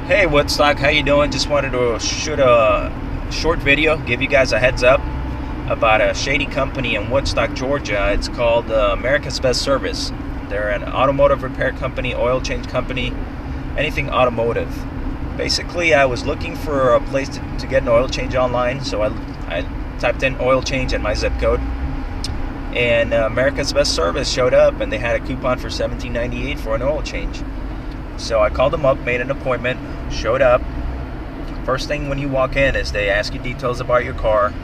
Hey Woodstock, how you doing? Just wanted to shoot a short video, give you guys a heads up about a shady company in Woodstock, Georgia. It's called America's Best Service. They're an automotive repair company, oil change company, anything automotive. Basically, I was looking for a place to get an oil change online, so I typed in oil change and my zip code, and America's Best Service showed up, and they had a coupon for $17.98 for an oil change. So I called them up, made an appointment, showed up. First thing when you walk in is they ask you details about your car,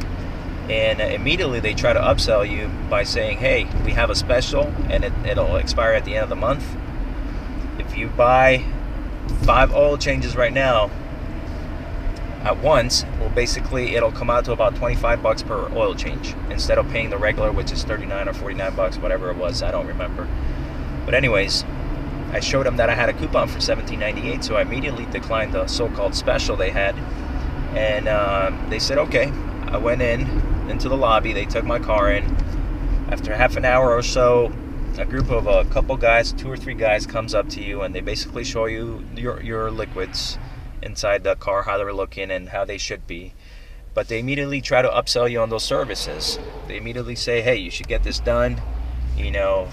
and immediately they try to upsell you by saying, hey, we have a special and it'll expire at the end of the month. If you buy 5 oil changes right now at once, well, basically it'll come out to about 25 bucks per oil change instead of paying the regular, which is 39 or 49 bucks, whatever it was, I don't remember. But anyways, I showed them that I had a coupon for $17.98, so I immediately declined the so-called special they had, and they said okay. I went into the lobby. They took my car in. After half an hour or so, a group of a couple guys, 2 or 3 guys, comes up to you, and they basically show you your liquids inside the car, how they're looking and how they should be. But they immediately try to upsell you on those services. They immediately say, hey, you should get this done, you know,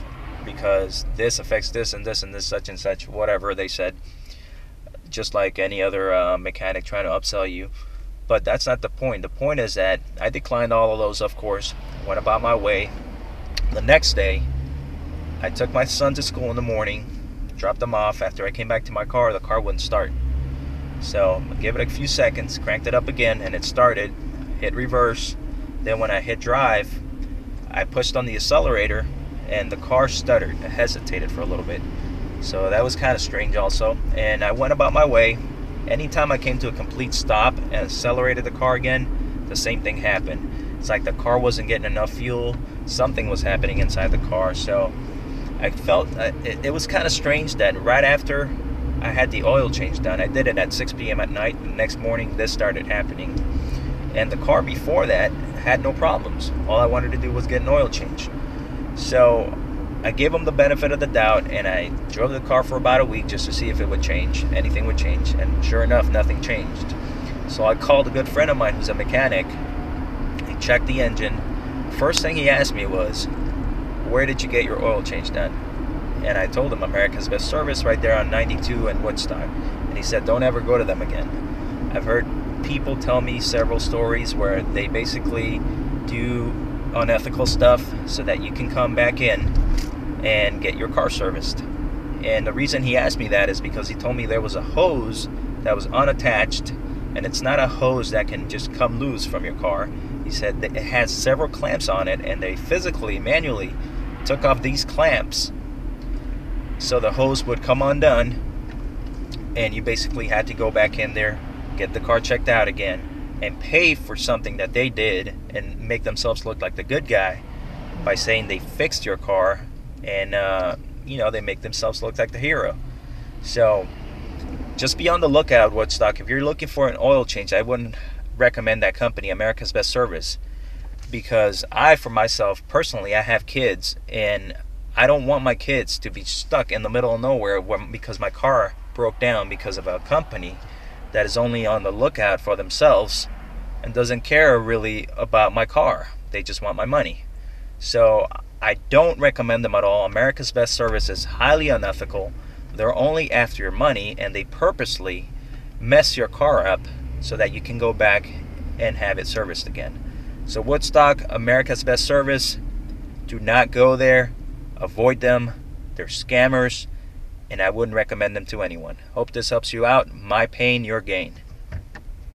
because this affects this and this and this, such and such, whatever they said, just like any other mechanic trying to upsell you. But that's not the point. The point is that I declined all of those, of course, went about my way. The next day, I took my son to school in the morning, dropped him off. After I came back to my car, the car wouldn't start. So I gave it a few seconds, cranked it up again, and it started. Hit reverse. Then when I hit drive, I pushed on the accelerator, and the car stuttered. It hesitated for a little bit. So that was kind of strange also. And I went about my way. Anytime I came to a complete stop and accelerated the car again, the same thing happened. It's like the car wasn't getting enough fuel. Something was happening inside the car. So I felt it was kind of strange that right after I had the oil change done, I did it at 6 p.m. at night. The next morning, this started happening. And the car before that had no problems. All I wanted to do was get an oil change. So I gave them the benefit of the doubt, and I drove the car for about a week just to see if it would change, anything would change, and sure enough, nothing changed. So I called a good friend of mine who's a mechanic. He checked the engine. First thing he asked me was, where did you get your oil change done? And I told him America's Best Service right there on 92 in Woodstock. And he said, don't ever go to them again. I've heard people tell me several stories where they basically do unethical stuff so that you can come back in and get your car serviced. And the reason he asked me that is because he told me there was a hose that was unattached, and it's not a hose that can just come loose from your car. He said that it has several clamps on it, and they physically, manually took off these clamps so the hose would come undone, and you basically had to go back in there, get the car checked out again, and pay for something that they did and make themselves look like the good guy by saying they fixed your car, and you know, they make themselves look like the hero. So just be on the lookout, Woodstock. If you're looking for an oil change, I wouldn't recommend that company, America's Best Service, because I, for myself personally, I have kids, and I don't want my kids to be stuck in the middle of nowhere because my car broke down because of a company that is only on the lookout for themselves and doesn't care really about my car. They just want my money. So I don't recommend them at all. America's Best Service is highly unethical. They're only after your money, and they purposely mess your car up so that you can go back and have it serviced again. So Woodstock, America's Best Service, do not go there. Avoid them. They're scammers, and I wouldn't recommend them to anyone. Hope this helps you out. My pain, your gain.